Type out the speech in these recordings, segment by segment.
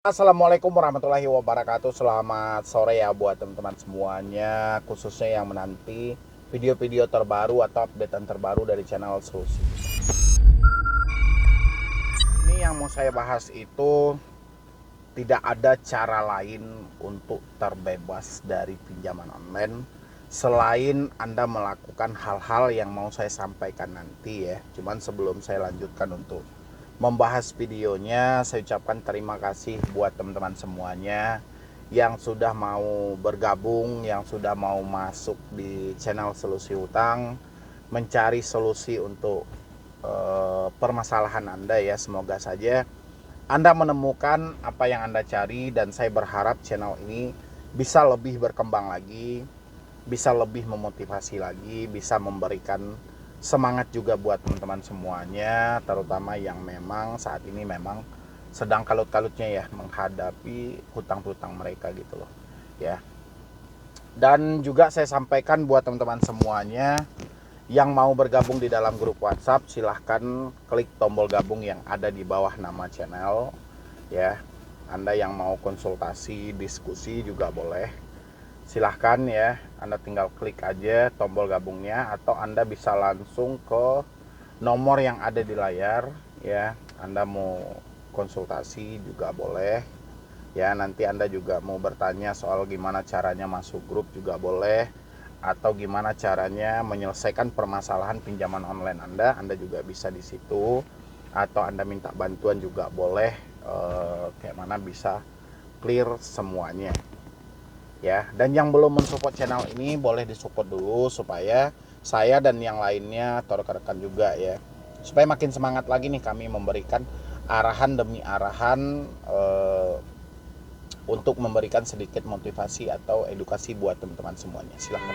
Assalamualaikum warahmatullahi wabarakatuh. Selamat sore ya buat teman-teman semuanya, khususnya yang menanti video-video terbaru atau updatean terbaru dari channel Solusi. Ini yang mau saya bahas itu, tidak ada cara lain untuk terbebas dari pinjaman online selain Anda melakukan hal-hal yang mau saya sampaikan nanti ya. Cuman sebelum saya lanjutkan untuk membahas videonya, saya ucapkan terima kasih buat teman-teman semuanya yang sudah mau bergabung, yang sudah mau masuk di channel Solusi Utang, mencari solusi untuk permasalahan Anda ya. Semoga saja Anda menemukan apa yang Anda cari, dan saya berharap channel ini bisa lebih berkembang lagi, bisa lebih memotivasi lagi, bisa memberikan semangat juga buat teman-teman semuanya, terutama yang memang saat ini memang sedang kalut-kalutnya ya menghadapi hutang-hutang mereka gitu loh ya. Dan juga saya sampaikan buat teman-teman semuanya yang mau bergabung di dalam grup WhatsApp, silahkan klik tombol gabung yang ada di bawah nama channel ya. Anda yang mau konsultasi, diskusi juga boleh, silahkan ya. Anda tinggal klik aja tombol gabungnya, atau Anda bisa langsung ke nomor yang ada di layar ya. Anda mau konsultasi juga boleh ya. Nanti Anda juga mau bertanya soal gimana caranya masuk grup juga boleh, atau gimana caranya menyelesaikan permasalahan pinjaman online Anda juga bisa di situ, atau Anda minta bantuan juga boleh, kayak mana bisa clear semuanya ya. Dan yang belum mensupport channel ini boleh disupport dulu supaya saya dan yang lainnya atau rekan-rekan juga ya, supaya makin semangat lagi nih kami memberikan arahan demi arahan, untuk memberikan sedikit motivasi atau edukasi buat teman-teman semuanya. Silahkan.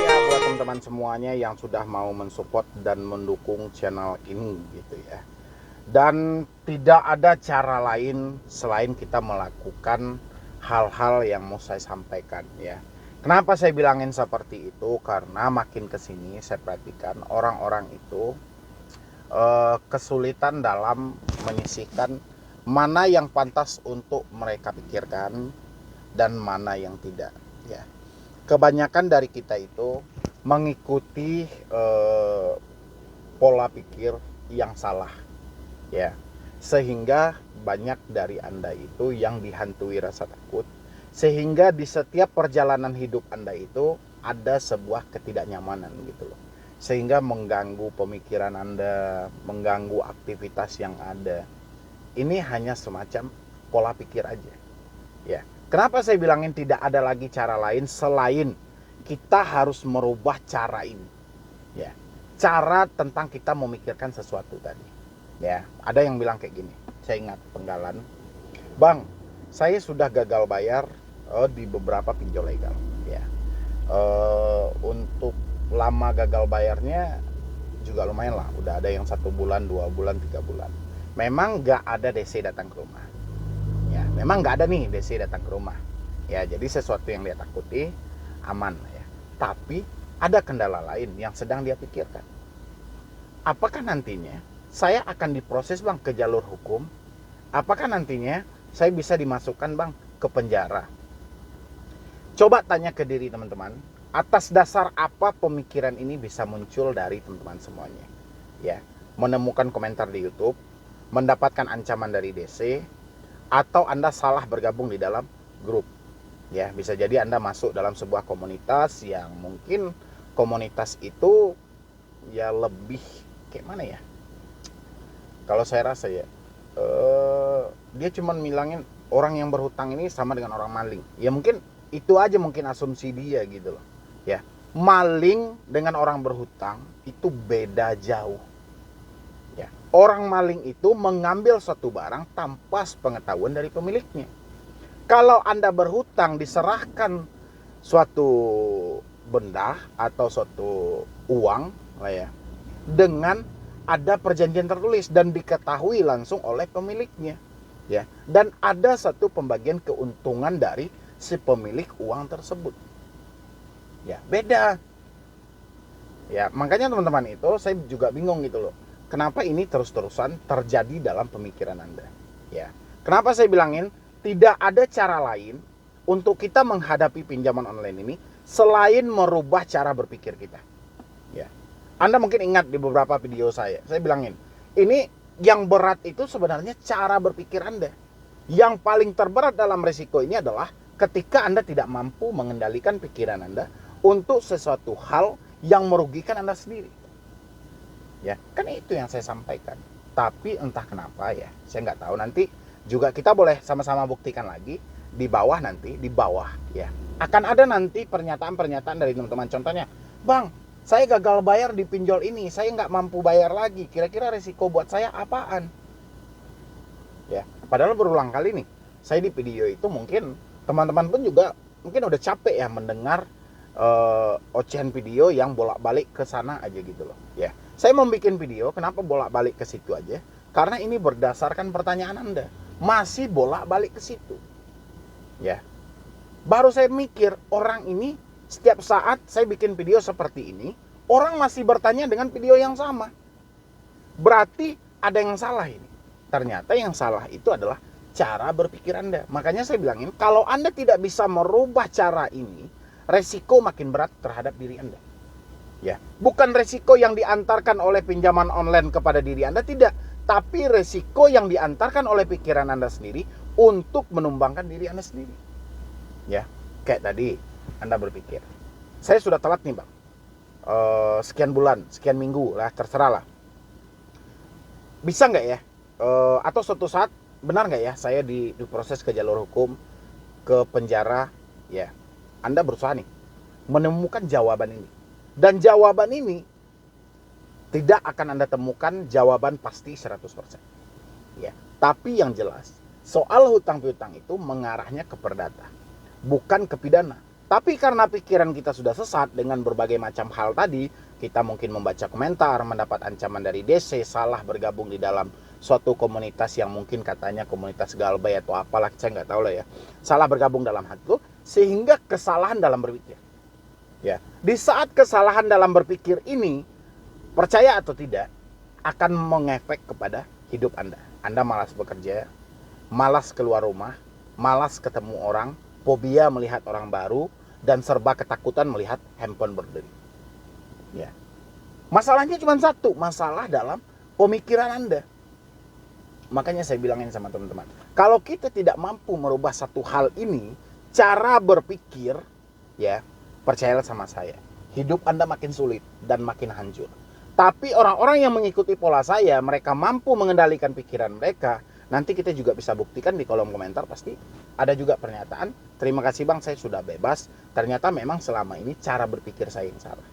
Ya, buat teman-teman semuanya yang sudah mau mensupport dan mendukung channel ini gitu ya. Dan tidak ada cara lain selain kita melakukan hal-hal yang mau saya sampaikan ya. Kenapa saya bilangin seperti itu? Karena makin kesini saya perhatikan orang-orang itu kesulitan dalam menyisihkan mana yang pantas untuk mereka pikirkan dan mana yang tidak ya. Kebanyakan dari kita itu mengikuti pola pikir yang salah ya, sehingga banyak dari Anda itu yang dihantui rasa takut, sehingga di setiap perjalanan hidup Anda itu ada sebuah ketidaknyamanan gitu loh, sehingga mengganggu pemikiran Anda, mengganggu aktivitas yang ada. Ini hanya semacam pola pikir aja ya. Kenapa saya bilangin tidak ada lagi cara lain selain kita harus merubah cara ini ya, cara tentang kita memikirkan sesuatu tadi ya. Ada yang bilang kayak gini, saya ingat penggalan, bang, saya sudah gagal bayar di beberapa pinjol legal ya. Untuk lama gagal bayarnya juga lumayan lah, udah ada yang 1 bulan, 2 bulan, 3 bulan. Memang gak ada DC datang ke rumah ya, memang gak ada nih DC datang ke rumah ya. Jadi sesuatu yang dia takuti aman ya. Tapi ada kendala lain yang sedang dia pikirkan. Apakah nantinya saya akan diproses bang ke jalur hukum? Apakah nantinya saya bisa dimasukkan bang ke penjara? Coba tanya ke diri teman-teman, atas dasar apa pemikiran ini bisa muncul dari teman-teman semuanya ya. Menemukan komentar di YouTube, mendapatkan ancaman dari DC, atau Anda salah bergabung di dalam grup ya. Bisa jadi Anda masuk dalam sebuah komunitas yang mungkin komunitas itu ya lebih kayak mana ya, kalau saya rasa ya, dia cuma bilangin orang yang berhutang ini sama dengan orang maling ya. Mungkin itu aja mungkin asumsi dia gitu loh ya. Maling dengan orang berhutang itu beda jauh ya. Orang maling itu mengambil suatu barang tanpa pengetahuan dari pemiliknya. Kalau Anda berhutang diserahkan suatu benda atau suatu uang lah ya, dengan ada perjanjian tertulis dan diketahui langsung oleh pemiliknya ya, dan ada satu pembagian keuntungan dari si pemilik uang tersebut ya. Beda Ya, makanya teman-teman itu saya juga bingung gitu loh. Kenapa ini terus-terusan terjadi dalam pemikiran Anda? Ya. Kenapa saya bilangin tidak ada cara lain untuk kita menghadapi pinjaman online ini selain merubah cara berpikir kita. Ya. Anda mungkin ingat di beberapa video saya bilangin, ini yang berat itu sebenarnya cara berpikir Anda. Yang paling terberat dalam resiko ini adalah ketika Anda tidak mampu mengendalikan pikiran Anda untuk sesuatu hal yang merugikan Anda sendiri. Ya, kan itu yang saya sampaikan. Tapi entah kenapa ya, saya nggak tahu. Nanti juga kita boleh sama-sama buktikan lagi di bawah nanti, di bawah ya. Akan ada nanti pernyataan-pernyataan dari teman-teman. Contohnya, Bang, saya gagal bayar di pinjol ini, saya nggak mampu bayar lagi. Kira-kira resiko buat saya apaan? Ya, padahal berulang kali nih, saya di video itu mungkin teman-teman pun juga mungkin udah capek ya mendengar ocehan video yang bolak-balik ke sana aja gitu loh. Ya, saya mau bikin video kenapa bolak-balik ke situ aja? Karena ini berdasarkan pertanyaan Anda. Masih bolak-balik ke situ. Ya. Baru saya mikir, orang ini setiap saat saya bikin video seperti ini, orang masih bertanya dengan video yang sama. Berarti ada yang salah ini. Ternyata yang salah itu adalah cara berpikir Anda. Makanya saya bilangin, kalau Anda tidak bisa merubah cara ini, resiko makin berat terhadap diri Anda. Ya, bukan resiko yang diantarkan oleh pinjaman online kepada diri Anda, tidak. Tapi resiko yang diantarkan oleh pikiran Anda sendiri untuk menumbangkan diri Anda sendiri. Ya, kayak tadi Anda berpikir, saya sudah telat nih Bang, sekian bulan, sekian minggu lah, terserah lah. Bisa nggak ya, atau suatu saat benar nggak ya saya diproses ke jalur hukum, ke penjara, ya. Anda berusaha nih menemukan jawaban ini. Dan jawaban ini tidak akan Anda temukan jawaban pasti 100%. Ya, tapi yang jelas soal hutang piutang itu mengarahnya ke perdata, bukan ke pidana. Tapi karena pikiran kita sudah sesat dengan berbagai macam hal tadi, kita mungkin membaca komentar, mendapat ancaman dari DC, salah bergabung di dalam suatu komunitas yang mungkin katanya komunitas galbay atau apalah, saya nggak tahu lah ya. Salah bergabung dalam hal itu, sehingga kesalahan dalam berpikir. Ya, di saat kesalahan dalam berpikir ini, percaya atau tidak, akan mengefek kepada hidup Anda. Anda malas bekerja, malas keluar rumah, malas ketemu orang, fobia melihat orang baru, dan serba ketakutan melihat handphone berdering. Ya. Masalahnya cuma satu, masalah dalam pemikiran Anda. Makanya saya bilangin sama teman-teman, kalau kita tidak mampu merubah satu hal ini, cara berpikir, ya, percayalah sama saya, hidup Anda makin sulit dan makin hancur. Tapi orang-orang yang mengikuti pola saya, mereka mampu mengendalikan pikiran mereka. Nanti kita juga bisa buktikan di kolom komentar, pasti ada juga pernyataan, terima kasih Bang, saya sudah bebas. Ternyata memang selama ini cara berpikir saya yang salah.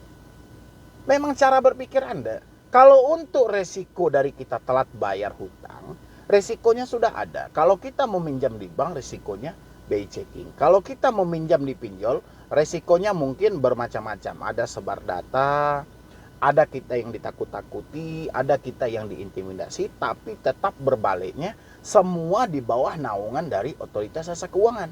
Memang cara berpikir Anda. Kalau untuk resiko dari kita telat bayar hutang, resikonya sudah ada. Kalau kita meminjam di bank, resikonya BI checking. Kalau kita meminjam di pinjol, resikonya mungkin bermacam-macam. Ada sebar data, ada kita yang ditakut-takuti, ada kita yang diintimidasi, tapi tetap berbaliknya semua di bawah naungan dari Otoritas Jasa Keuangan.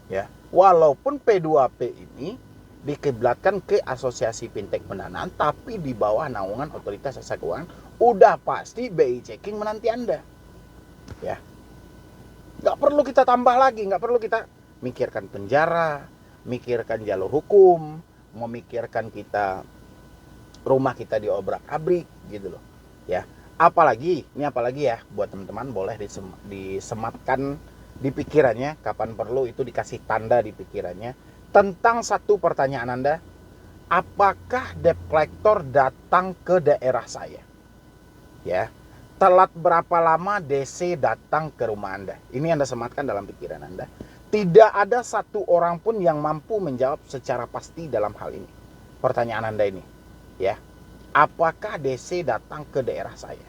Ya, walaupun P2P ini dikiblatkan ke Asosiasi Fintech Pendanaan, tapi di bawah naungan Otoritas Jasa Keuangan, udah pasti BI checking menanti Anda. Ya, nggak perlu kita tambah lagi, nggak perlu kita mikirkan penjara, mikirkan jalur hukum, memikirkan kita rumah kita diobrak-abrik gitu loh. Ya, apalagi ya buat teman-teman, boleh disematkan di pikirannya, kapan perlu itu dikasih tanda di pikirannya tentang satu pertanyaan Anda, apakah debt collector datang ke daerah saya? Ya, telat berapa lama DC datang ke rumah Anda? Ini Anda sematkan dalam pikiran Anda. Tidak ada satu orang pun yang mampu menjawab secara pasti dalam hal ini. Pertanyaan Anda ini, ya, apakah DC datang ke daerah saya?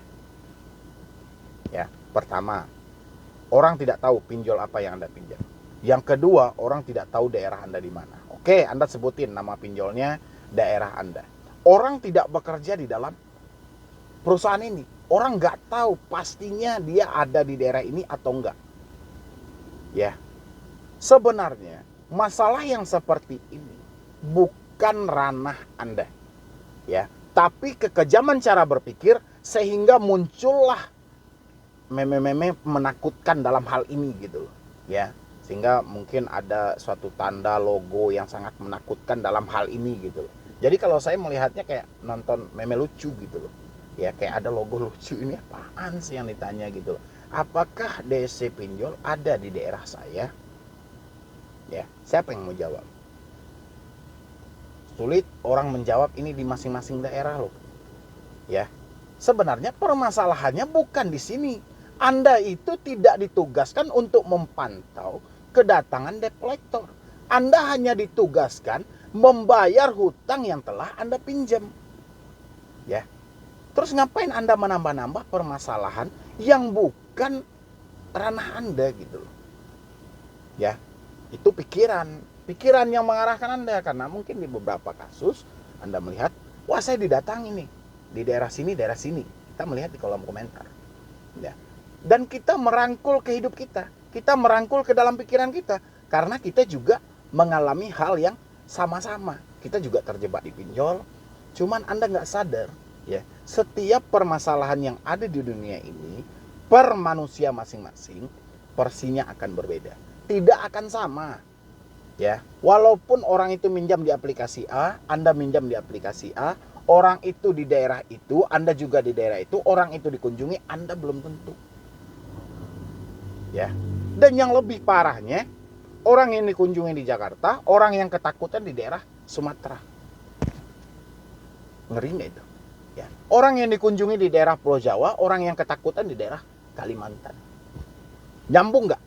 Ya, pertama, orang tidak tahu pinjol apa yang Anda pinjam. Yang kedua, orang tidak tahu daerah Anda di mana. Oke, Anda sebutin nama pinjolnya, daerah Anda. Orang tidak bekerja di dalam perusahaan ini. Orang nggak tahu pastinya dia ada di daerah ini atau enggak. Ya, sebenarnya masalah yang seperti ini bukan ranah Anda. ya. Tapi kekejaman cara berpikir sehingga muncullah meme-meme menakutkan dalam hal ini gitu loh, ya. Sehingga mungkin ada suatu tanda logo yang sangat menakutkan dalam hal ini gitu loh. Jadi kalau saya melihatnya kayak nonton meme lucu gitu loh. Ya kayak ada logo lucu, ini apaan sih yang ditanya gitu loh. Apakah DC pinjol ada di daerah saya? Ya, siapa yang mau jawab? Sulit orang menjawab ini di masing-masing daerah loh. Ya. Sebenarnya permasalahannya bukan di sini. Anda itu tidak ditugaskan untuk memantau kedatangan debt collector. Anda hanya ditugaskan membayar hutang yang telah Anda pinjam. Ya. Terus ngapain Anda menambah-nambah permasalahan yang bukan ranah Anda gitu loh. Ya. Itu pikiran yang mengarahkan Anda, karena mungkin di beberapa kasus Anda melihat, wah saya didatangi nih di daerah sini. Kita melihat di kolom komentar. Ya. Dan kita merangkul ke hidup kita merangkul ke dalam pikiran kita, karena kita juga mengalami hal yang sama-sama. Kita juga terjebak di pinjol, cuman Anda nggak sadar, ya. Setiap permasalahan yang ada di dunia ini, per manusia masing-masing, porsinya akan berbeda, tidak akan sama, ya. Walaupun orang itu minjam di aplikasi A, Anda minjam di aplikasi A, orang itu di daerah itu, Anda juga di daerah itu, orang itu dikunjungi, Anda belum tentu. Ya. Dan yang lebih parahnya, orang yang dikunjungi di Jakarta, orang yang ketakutan di daerah Sumatera. Ngeri nggak itu? Ya. Orang yang dikunjungi di daerah Pulau Jawa, orang yang ketakutan di daerah Kalimantan. Nyambung nggak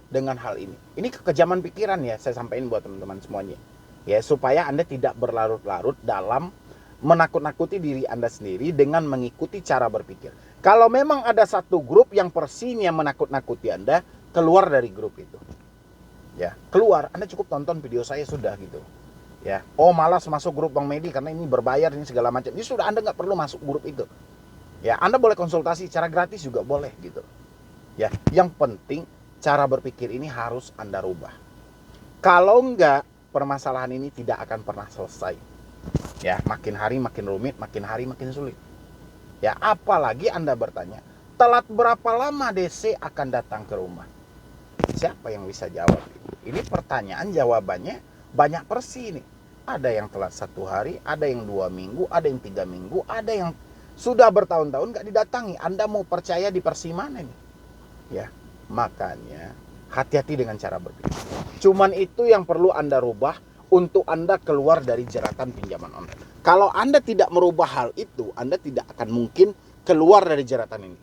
dengan hal ini? Ini kekejaman pikiran ya, saya sampaikan buat teman-teman semuanya. Ya, supaya Anda tidak berlarut-larut dalam menakut-nakuti diri Anda sendiri dengan mengikuti cara berpikir. Kalau memang ada satu grup yang persinya menakut-nakuti Anda, keluar dari grup itu. Ya, keluar. Anda cukup tonton video saya sudah gitu. Ya, oh malas masuk grup Bang Medi karena ini berbayar, ini segala macam. Ini sudah, Anda nggak perlu masuk grup itu. Ya, Anda boleh konsultasi secara gratis juga boleh gitu. Ya, yang penting cara berpikir ini harus Anda rubah. Kalau enggak, permasalahan ini tidak akan pernah selesai. Ya, makin hari makin rumit, makin hari makin sulit. Ya, apalagi Anda bertanya, telat berapa lama DC akan datang ke rumah? Siapa yang bisa jawab? Ini pertanyaan jawabannya banyak versi nih. Ada yang telat 1 hari, ada yang 2 minggu, ada yang 3 minggu, ada yang sudah bertahun-tahun gak didatangi. Anda mau percaya di versi mana nih? Ya, makanya hati-hati dengan cara berpikir. Cuman itu yang perlu Anda rubah untuk Anda keluar dari jeratan pinjaman online. Kalau Anda tidak merubah hal itu, Anda tidak akan mungkin keluar dari jeratan ini.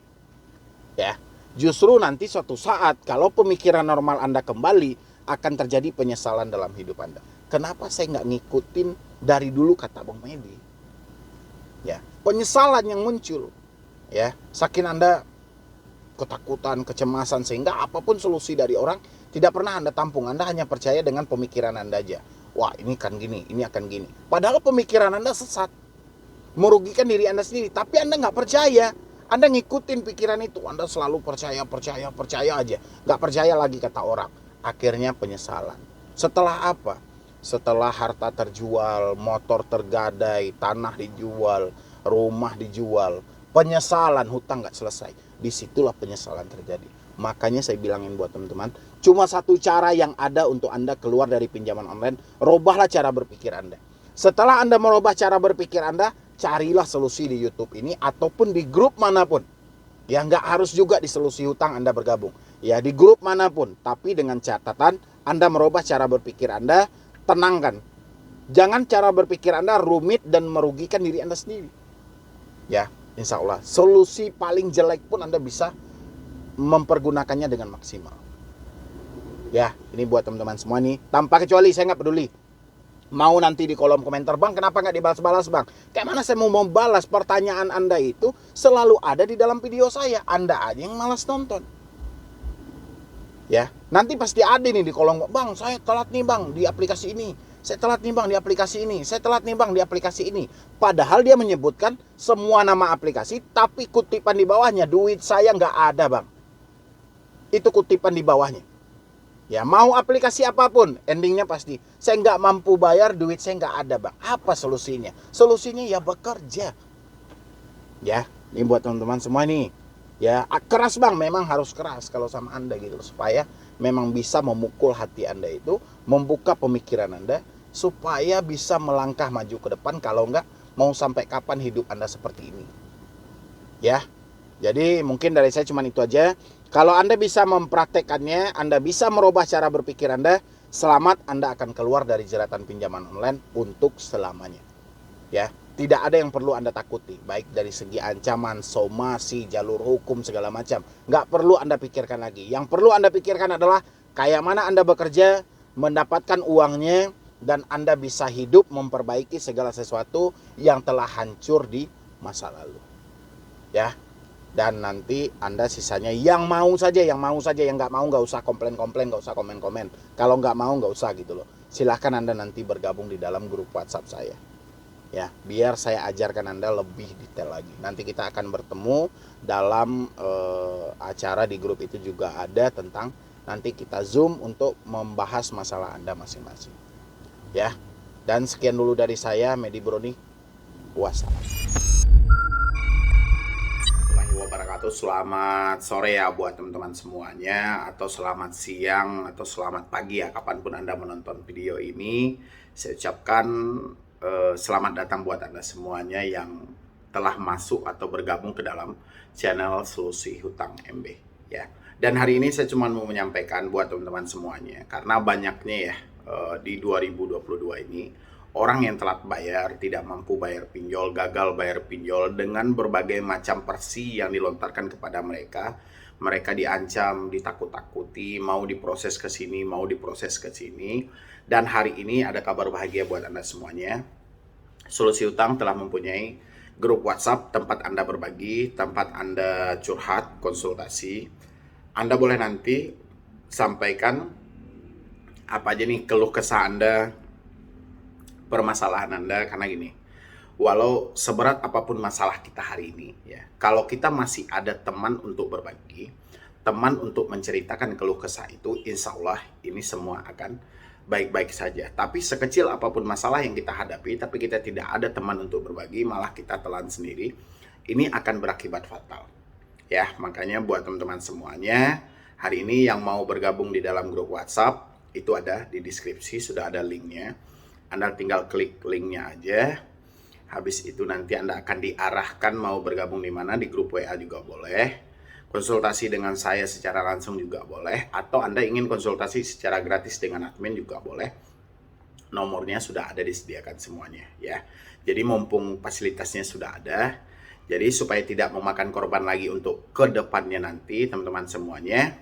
Ya, justru nanti suatu saat kalau pemikiran normal Anda kembali, akan terjadi penyesalan dalam hidup Anda. Kenapa saya nggak ngikutin dari dulu kata Bang Medi? Ya, penyesalan yang muncul. Ya, saking Anda ketakutan, kecemasan, sehingga apapun solusi dari orang tidak pernah Anda tampung. Anda hanya percaya dengan pemikiran Anda aja. Wah, ini kan gini, ini akan gini. Padahal pemikiran Anda sesat, merugikan diri Anda sendiri. Tapi Anda nggak percaya. Anda ngikutin pikiran itu. Anda selalu percaya aja. Nggak percaya lagi kata orang. Akhirnya penyesalan. Setelah apa? Setelah harta terjual, motor tergadai, tanah dijual, rumah dijual, penyesalan, hutang nggak selesai. Disitulah penyesalan terjadi. Makanya saya bilangin buat teman-teman, cuma satu cara yang ada untuk Anda keluar dari pinjaman online. Robahlah cara berpikir Anda. Setelah Anda merubah cara berpikir Anda, carilah solusi di YouTube ini ataupun di grup manapun. Ya, nggak harus juga di solusi hutang Anda bergabung. Ya, di grup manapun. Tapi dengan catatan Anda merubah cara berpikir Anda, tenangkan. Jangan cara berpikir Anda rumit dan merugikan diri Anda sendiri. Ya, insya Allah solusi paling jelek pun Anda bisa mempergunakannya dengan maksimal. Ya, ini buat teman-teman semua nih. Tanpa kecuali saya nggak peduli. Mau nanti di kolom komentar, Bang, kenapa nggak dibalas-balas, Bang? Kayak mana saya mau membalas pertanyaan Anda itu selalu ada di dalam video saya. Anda aja yang malas nonton. Ya, nanti pasti ada nih di kolom, Bang, saya telat nih, Bang, di aplikasi ini. Saya telat nih, Bang, di aplikasi ini. Saya telat nih, Bang, di aplikasi ini. Padahal dia menyebutkan semua nama aplikasi, tapi kutipan di bawahnya, duit saya nggak ada, Bang. Itu kutipan di bawahnya. Ya, mau aplikasi apapun, endingnya pasti saya nggak mampu bayar, duit saya nggak ada, Bang. Apa solusinya? Solusinya ya bekerja. Ya, ini buat teman-teman semua nih. Ya, keras Bang, memang harus keras kalau sama Anda gitu, supaya memang bisa memukul hati Anda itu, membuka pemikiran Anda supaya bisa melangkah maju ke depan. Kalau enggak, mau sampai kapan hidup Anda seperti ini? Ya. Jadi mungkin dari saya cuma itu aja. Kalau Anda bisa mempraktekannya, Anda bisa merubah cara berpikir Anda, selamat, Anda akan keluar dari jeratan pinjaman online untuk selamanya. Ya, tidak ada yang perlu Anda takuti, baik dari segi ancaman, somasi, jalur hukum, segala macam. Nggak perlu Anda pikirkan lagi. Yang perlu Anda pikirkan adalah kayak mana Anda bekerja, mendapatkan uangnya, dan Anda bisa hidup memperbaiki segala sesuatu yang telah hancur di masa lalu. Ya, dan nanti Anda sisanya yang mau saja, yang nggak mau nggak usah komplain-komplain, nggak usah komen-komen. Kalau nggak mau nggak usah gitu loh. Silahkan Anda nanti bergabung di dalam grup WhatsApp saya. Ya, biar saya ajarkan Anda lebih detail lagi. Nanti kita akan bertemu dalam acara di grup itu juga ada tentang nanti kita Zoom untuk membahas masalah Anda masing-masing. Ya. Dan sekian dulu dari saya, Medi Broni. Wassalam. Wabarakatuh. Selamat sore ya buat teman-teman semuanya, atau selamat siang, atau selamat pagi ya, kapanpun Anda menonton video ini. Saya ucapkan selamat datang buat Anda semuanya yang telah masuk atau bergabung ke dalam channel Solusi Hutang MB ya. Dan hari ini saya cuma mau menyampaikan buat teman-teman semuanya, karena banyaknya ya di 2022 ini orang yang telat bayar, tidak mampu bayar pinjol, gagal bayar pinjol dengan berbagai macam versi yang dilontarkan kepada mereka. Mereka diancam, ditakut-takuti, mau diproses ke sini, mau diproses ke sini. Dan hari ini ada kabar bahagia buat Anda semuanya. Solusi Hutang telah mempunyai grup WhatsApp tempat Anda berbagi, tempat Anda curhat, konsultasi. Anda boleh nanti sampaikan apa aja nih keluh kesah Anda, permasalahan Anda, karena gini, walau seberat apapun masalah kita hari ini ya, kalau kita masih ada teman untuk berbagi, teman untuk menceritakan keluh kesah itu, insya Allah ini semua akan baik-baik saja. Tapi sekecil apapun masalah yang kita hadapi, tapi kita tidak ada teman untuk berbagi, malah kita telan sendiri, ini akan berakibat fatal ya. Makanya buat teman-teman semuanya, hari ini yang mau bergabung di dalam grup WhatsApp, itu ada di deskripsi, sudah ada linknya. Anda tinggal klik linknya aja. Habis itu nanti Anda akan diarahkan mau bergabung di mana, di grup WA juga boleh. Konsultasi dengan saya secara langsung juga boleh. Atau Anda ingin konsultasi secara gratis dengan admin juga boleh. Nomornya sudah ada disediakan semuanya ya. Jadi mumpung fasilitasnya sudah ada, jadi supaya tidak memakan korban lagi untuk kedepannya nanti, teman-teman semuanya,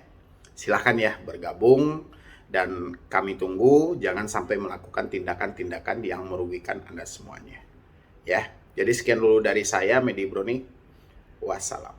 silahkan ya bergabung. Dan kami tunggu, jangan sampai melakukan tindakan-tindakan yang merugikan Anda semuanya. Ya, jadi sekian dulu dari saya, Medi Broni. Wassalam.